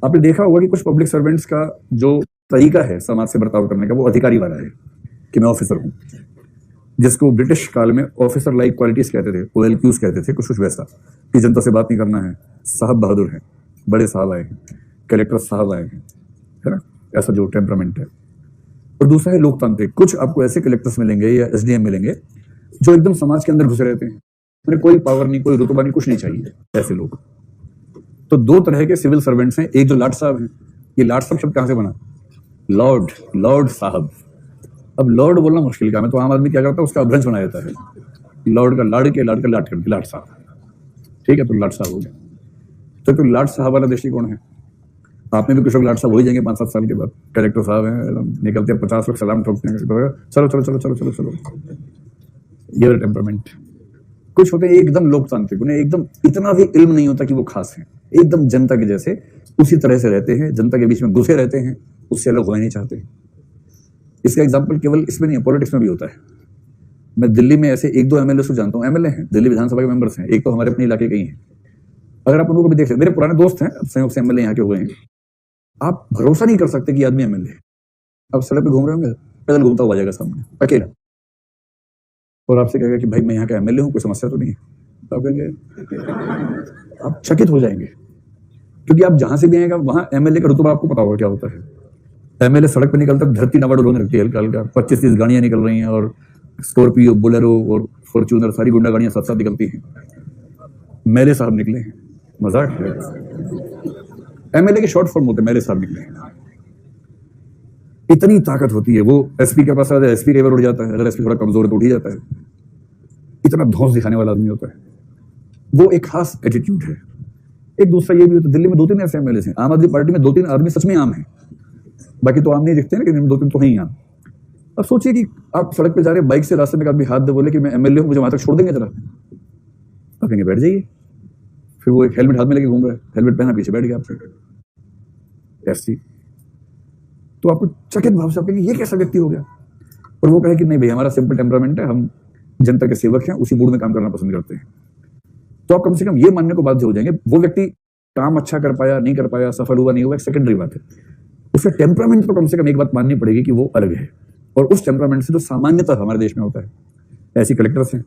आपने देखा होगा कि कुछ पब्लिक सर्वेंट्स का जो तरीका है समाज से बर्ताव करने का वो अधिकारी वाला है कि मैं ऑफिसर हूं, जिसको ब्रिटिश काल में ऑफिसर लाइक क्वालिटीज कहते थे, OLQs कहते थे, कुछ कुछ वैसा कि जनता से बात नहीं करना है, साहब बहादुर है, बड़े साहब आए हैं, कलेक्टर साहब आए हैं, है ना, ऐसा जो टेम्परामेंट है। और दूसरा है लोकतांत्रिक। कुछ आपको ऐसे कलेक्टर्स मिलेंगे या SDM मिलेंगे जो एकदम समाज के अंदर घुसे रहते हैं, उन्हें कोई पावर नहीं, कोई रुतबा नहीं, कुछ नहीं चाहिए, ऐसे लोग। तो दो तरह के सिविल सर्वेंट्स हैं। एक जो लाट साहब हैं, ये लाट साहब शब्द कहां से बना? लॉर्ड, लॉर्ड साहब। अब लॉर्ड बोलना मुश्किल काम है, तो आम आदमी क्या करता है, उसका अभ्रंश बना देता है, लॉर्ड का लाड़ के, लाड़ का लाट करके लाट साहब, ठीक है, तो लाट साहब हो गया। तो लाट साहब वाला दृष्टिकोण है। आपने भी कुछ लोग लाट साहब हो ही जाएंगे 5-7 साल के बाद, कलेक्टर साहब हैं, निकलते हैं 50 लोग सलाम ठोकते हैं, चलो चलो चलो चलो चलो चलो, ये टेम्परामेंट। कुछ होते हैं एकदम लोकतांत्रिक, उन्हें एकदम इतना भी इल्म नहीं होता कि वो खास हैं, एकदम जनता के जैसे उसी तरह से रहते हैं, जनता के बीच में घुसे रहते हैं, उससे अलग होना नहीं चाहते। इसका एग्जाम्पल केवल इसमें नहीं है, पॉलिटिक्स में भी होता है। मैं दिल्ली में ऐसे 1-2 MLA को जानता हूँ, MLA हैं, दिल्ली विधानसभा के मेंबर्स हैं, एक तो हमारे अपने इलाके के ही हैं। अगर आप उनको भी देख लें, मेरे पुराने दोस्त हैं, संयोग से MLA यहाँ के हुए हैं, आप भरोसा नहीं कर सकते कि आदमी MLA। अब सड़क पे घूम रहे होंगे, पैदल घूमता हुआ जाएगा सामने अकेला, और आपसे कहेगा कि भाई मैं यहाँ का MLA हूँ, कोई समस्या तो नहीं है। तो आप कहेंगे, आप चकित हो जाएंगे, क्योंकि आप जहां से भी आएगा वहां MLA का रुतबा आपको पता होगा क्या होता है। MLA सड़क पे निकलता है, धरती नवाड़ उड़ने लगती है हल्का हल्का, 25-30 गाड़ियां निकल रही हैं, और स्कॉर्पियो, बोलेरो और फॉर्च्यूनर, सारी गुंडा गाड़ियां साथ साथ निकलती हैं। मेले साहब निकले हैं, मजाक है, MLA के शॉर्ट फॉर्म होते, मेले साहब निकले हैं। इतनी ताकत होती है। वो SP के पास आता है, SP रेवर उड़ जाता है, अगर SP थोड़ा कमजोर है तो उठ ही जाता है। इतना धौंस दिखाने वाला आदमी होता है, वो एक खास एटीट्यूड है। एक दूसरा ये भी होता है, दिल्ली में 2-3 ऐसे MLA हैं, आम आदमी पार्टी में 2-3 आदमी सच में आम है, बाकी तो आम नहीं दिखते, लेकिन 2-3 तो हैं ही आम। अब सोचिए कि आप सड़क पे जा रहे हैं, बाइक से रास्ते में एक आदमी हाथ दे बोले कि मैं MLA हूं, मुझे वहां तक छोड़ देंगे जरा, आप कहेंगे बैठ जाइए। फिर वो एक हेलमेट हाथ में लेके घूम रहा है, हेलमेट पहना, पीछे बैठ गया आपसे, ऐसी। तो आपको चकित भाव से आप कहेंगे ये कैसा व्यक्ति हो गया, और वो कहे कि नहीं भाई हमारा सिंपल टेम्परामेंट है, हम जनता के सेवक हैं, उसी मूड में काम करना पसंद करते हैं। तो आप कम से कम ये मानने को बाध्य हो जाएंगे, वो व्यक्ति काम अच्छा कर पाया, नहीं कर पाया, सफल हुआ, नहीं हुआ, एक सेकेंडरी बात है, उसका टेम्परामेंट तो कम से कम एक बात माननी पड़ेगी कि वो अलग है। और उस टेम्परामेंट से जो सामान्यतः हमारे देश में होता है, ऐसी कलेक्टर्स हैं,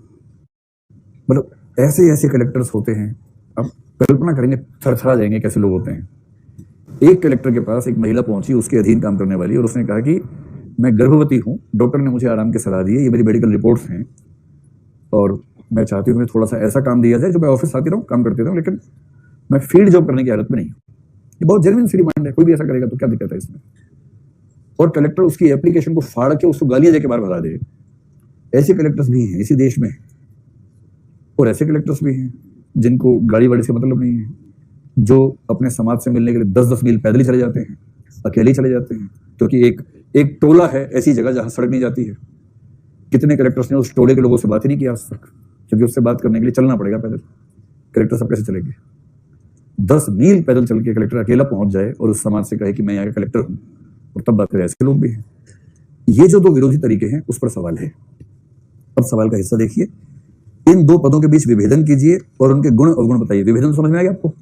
मतलब ऐसे ऐसे कलेक्टर्स होते हैं, आप कल्पना करेंगे, थरथरा जाएंगे कैसे लोग होते हैं। एक कलेक्टर के पास एक महिला पहुंची, उसके अधीन काम करने वाली, और उसने कहा कि मैं गर्भवती हूं, डॉक्टर ने मुझे आराम की सलाह दी है, ये मेरी मेडिकल रिपोर्ट्स हैं, और मैं चाहती हूँ थोड़ा सा ऐसा काम दिया जाए जो मैं ऑफिस आती रहूँ, काम करती रहूँ, लेकिन मैं फील्ड जॉब करने की हालत में नहीं हूँ। ये बहुत जेन्युइन सी डिमांड है, कोई भी ऐसा करेगा तो क्या दिक्कत है इसमें। और कलेक्टर उसकी एप्लीकेशन को फाड़ के उसको गालियां देके बाहर भगा दे। ऐसे कलेक्टर्स भी हैं इसी देश में, और ऐसे कलेक्टर्स भी हैं जिनको गाड़ी वाड़ी से मतलब नहीं है, जो अपने समाज से मिलने के लिए 10-10 मील पैदल ही चले जाते हैं, अकेले ही चले जाते हैं, क्योंकि एक टोला है ऐसी जगह जहां सड़क नहीं जाती है। कितने कलेक्टर्स ने उस टोले के लोगों से बात ही नहीं किया आज तक, क्योंकि उससे बात करने के लिए चलना पड़ेगा पैदल। कलेक्टर सब कैसे चलेंगे? 10 मील पैदल चल के कलेक्टर अकेला पहुंच जाए और उस समाज से कहे कि मैं यहाँ का कलेक्टर हूं, और तब बात करें। ऐसे लोग भी हैं। ये जो 2 विरोधी तरीके हैं उस पर सवाल है। अब सवाल का हिस्सा देखिए, इन 2 पदों के बीच विभेदन कीजिए और उनके गुण अवगुण बताइए। विभेदन समझ में आ गया आपको?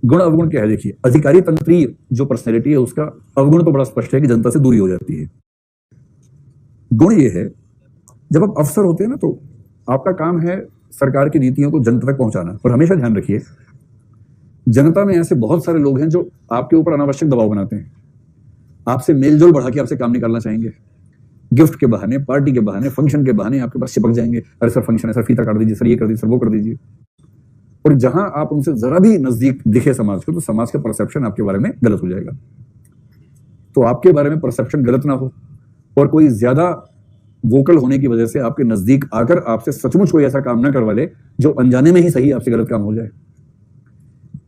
गुण अवगुण क्या है देखिए। अधिकारी तंत्रीय जो पर्सनैलिटी है उसका अवगुण तो बड़ा स्पष्ट है कि जनता से दूरी हो जाती है। गुण ये है, जब आप अफसर होते हैं ना, तो आपका काम है सरकार की नीतियों को जनता तक पहुंचाना। और हमेशा ध्यान रखिए, जनता में ऐसे बहुत सारे लोग हैं जो आपके ऊपर अनावश्यक दबाव बनाते हैं, आपसे मेलजोल बढ़ा के आपसे काम निकालना चाहेंगे, गिफ्ट के बहाने, पार्टी के बहाने, फंक्शन के बहाने आपके पास चिपक जाएंगे। अरे सर फंक्शन है सर, फीता काट दीजिए सर, ये कर दीजिए सर, वो कर दीजिए। और जहां आप उनसे जरा भी नजदीक दिखे समाज को, तो समाज का परसेप्शन आपके बारे में गलत हो जाएगा। तो आपके बारे में परसेप्शन गलत ना हो, और कोई ज्यादा वोकल होने की वजह से आपके नजदीक आकर आपसे सचमुच कोई ऐसा काम ना करवा ले जो अनजाने में ही सही आपसे गलत काम हो जाए।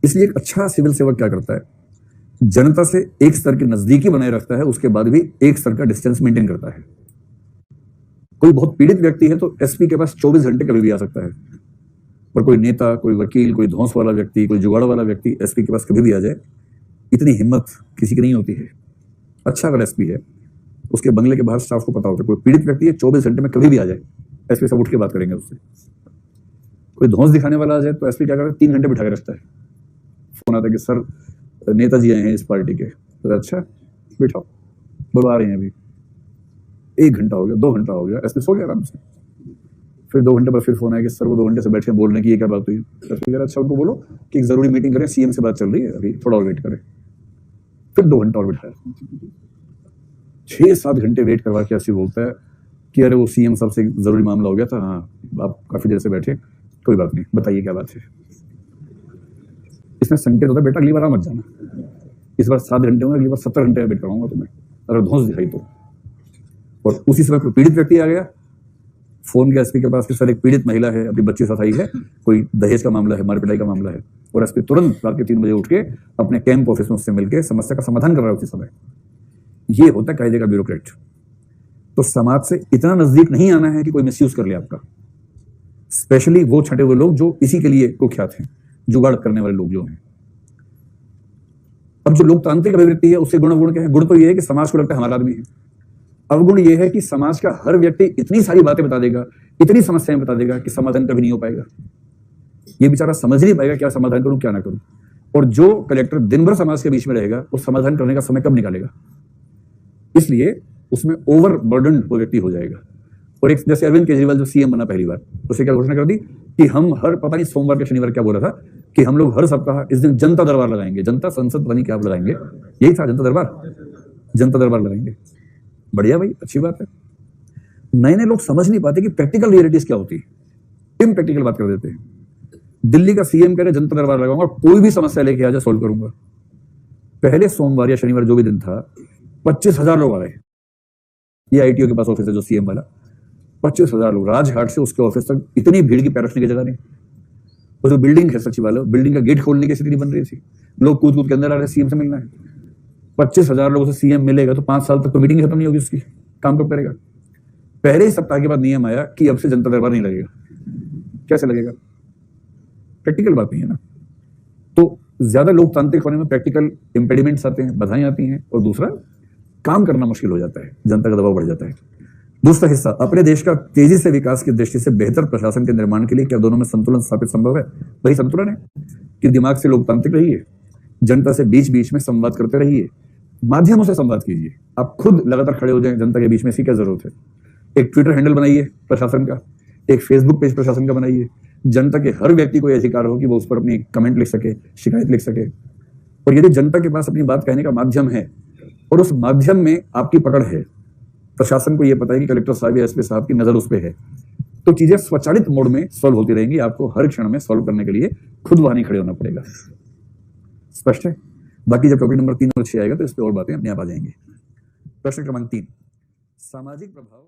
इसलिए एक अच्छा सिविल सेवक क्या करता है, जनता से एक स्तर की नजदीकी बनाए रखता है, उसके बाद भी एक स्तर का डिस्टेंस मेंटेन करता है। कोई बहुत पीड़ित व्यक्ति है तो SP के पास 24 घंटे कभी भी आ सकता है, और कोई नेता, कोई वकील, कोई धौंस वाला व्यक्ति, कोई जुगाड़ वाला व्यक्ति SP के पास कभी भी आ जाए, इतनी हिम्मत किसी की नहीं होती है। अच्छा अगर SP है, उसके बंगले के बाहर स्टाफ को पता होता है कोई पीड़ित व्यक्ति है 24 घंटे में कभी भी आ जाए, SP सब उठ के बात करेंगे उससे। कोई धौंस दिखाने वाला आ जाए तो SP क्या करता है, 3 घंटे बिठा के रखता है। फोन आता है कि सर नेताजी आए हैं इस पार्टी के। तो अच्छा बैठाओ, बुलवा रहे हैं अभी। 1 घंटा हो गया, 2 घंटा हो गया, एसपी सो गया आराम से। फिर 2 घंटे बाद फिर फोन आया कि सर वो 2 घंटे से बैठे बोल रहे हैं कि ये क्या बात हुई। एसपी कह रहा अच्छा उनको बोलो कि एक जरूरी मीटिंग करें, सीएम से बात चल रही है, अभी थोड़ा और वेट करें। फिर 2 घंटा और बैठाया। 6-7 घंटे वेट करवा के एसपी बोलता है कि अरे वो सीएम साहब से जरूरी मामला हो गया था, हाँ आप काफी देर से बैठे, कोई बात नहीं, बताइए क्या बात है। इसमें संकेत होता है बेटा अगली बार मत जाना, इस बार 7 घंटे होंगे, अगली बार 70 घंटे वेट कराऊंगा तुम्हें अगर धौंस दिखाई तो। और उसी समय कोई पीड़ित व्यक्ति आ गया, फोन गया एसपी के पास कि सर एक पीड़ित महिला है, अपनी बच्ची साथ आई है, कोई दहेज का मामला है, मार पिटाई का मामला है। और एसपी तुरंत रात के 3 बजे उठ के अपने कैंप ऑफिस में उससे मिलकर समस्या का समाधान कर रहा है उसी समय। ये होता है कायदे का ब्यूरोक्रेट। तो समाज से इतना नजदीक नहीं आना है कि कोई मिसयूज कर ले आपका, स्पेशली वो छठे हुए लोग जो इसी के लिए कुख्यात हैं, जुगाड़ करने वाले लोग जो हैं। अब जो लोकतांत्रिक अभिवृत्ति है उससे गुण अवगुण क्या है? गुण तो ये है कि समाज को लगता है हमारा आदमी है। अवगुण ये है कि समाज का हर व्यक्ति इतनी सारी बातें बता देगा, इतनी समस्याएं बता देगा कि समाधान कभी नहीं हो पाएगा। ये बेचारा समझ नहीं पाएगा क्या समाधान करूं क्या ना करूं। और जो कलेक्टर दिन भर समाज के बीच में रहेगा वो समाधान करने का समय कब निकालेगा? इसलिए उसमें ओवर बर्डन वो व्यक्ति हो जाएगा। और एक जैसे अरविंद केजरीवाल जो सीएम बना पहली बार, उसे क्या घोषणा कर दी कि हम हर पता नहीं सोमवार के शनिवार क्या बोला था कि हम लोग हर सप्ताह इस दिन जनता दरबार लगाएंगे, जनता संसद पता नहीं क्या आप लगाएंगे, यही था जनता दरबार लगाएंगे। बढ़िया भाई, अच्छी बात है। नए नए लोग समझ नहीं पाते कि प्रैक्टिकल रियलिटीज क्या होती है, इम्प्रैक्टिकल बात कर देते हैं। दिल्ली का सीएम कह रहे जनता दरबार लगाऊंगा, कोई भी समस्या लेके आ जाए सॉल्व करूंगा। पहले सोमवार या शनिवार जो भी दिन था 25,000 लोग आ गए। ये आईटीओ के पास ऑफिस है जो सीएम वाला, 25,000 लोग राजघाट से उसके ऑफिस तक, इतनी भीड़ की पैर रखने की जगह नहीं। वो जो बिल्डिंग है सचिवालय, बिल्डिंग का गेट खोलने की स्थिति बन रही थी, लोग कूद कूद के अंदर आ रहे सीएम से मिलना है। 25,000 लोगों से सीएम मिलेगा तो 5 साल तक तो मीटिंग खत्म नहीं होगी उसकी, काम कब करेगा? पहले ही सप्ताह के बाद नियम आया कि अब से जनता दरबार नहीं लगेगा। कैसे लगेगा? प्रैक्टिकल बात नहीं है ना। तो ज्यादा लोकतांत्रिक होने में प्रैक्टिकल इंपेडिमेंट्स आते हैं, बाधाएं आती हैं, और दूसरा काम करना मुश्किल हो जाता है, जनता का दबाव बढ़ जाता है। दूसरा हिस्सा, अपने देश का तेजी से विकास की दृष्टि से बेहतर प्रशासन के निर्माण के लिए क्या दोनों में संतुलन स्थापित संभव है? वही संतुलन है कि दिमाग से लोकतांत्रिक रहिए, जनता से बीच बीच में संवाद करते रहिए, माध्यमों से संवाद कीजिए। आप खुद लगातार खड़े हो जाएं जनता के बीच में, इसकी क्या जरूरत है? एक ट्विटर हैंडल बनाइए प्रशासन का, एक फेसबुक पेज प्रशासन का बनाइए। जनता के हर व्यक्ति को यह अधिकार हो कि वो उस पर अपनी कमेंट लिख सके, शिकायत लिख सके। और यदि जनता के पास अपनी बात कहने का माध्यम है और उस माध्यम में आपकी पकड़ है, प्रशासन को यह पता है कि कलेक्टर साहब या एसपी साहब की नजर उस पर है, तो चीजें स्वचालित मोड में सॉल्व होती रहेंगी। आपको हर क्षण में सॉल्व करने के लिए खुद वहां नहीं खड़े होना पड़ेगा। स्पष्ट है? बाकी जब टॉपिक नंबर 3 और 6 आएगा तो इस पर और बातें अपने आप आ जाएंगी। प्रश्न क्रमांक 3, सामाजिक प्रभाव।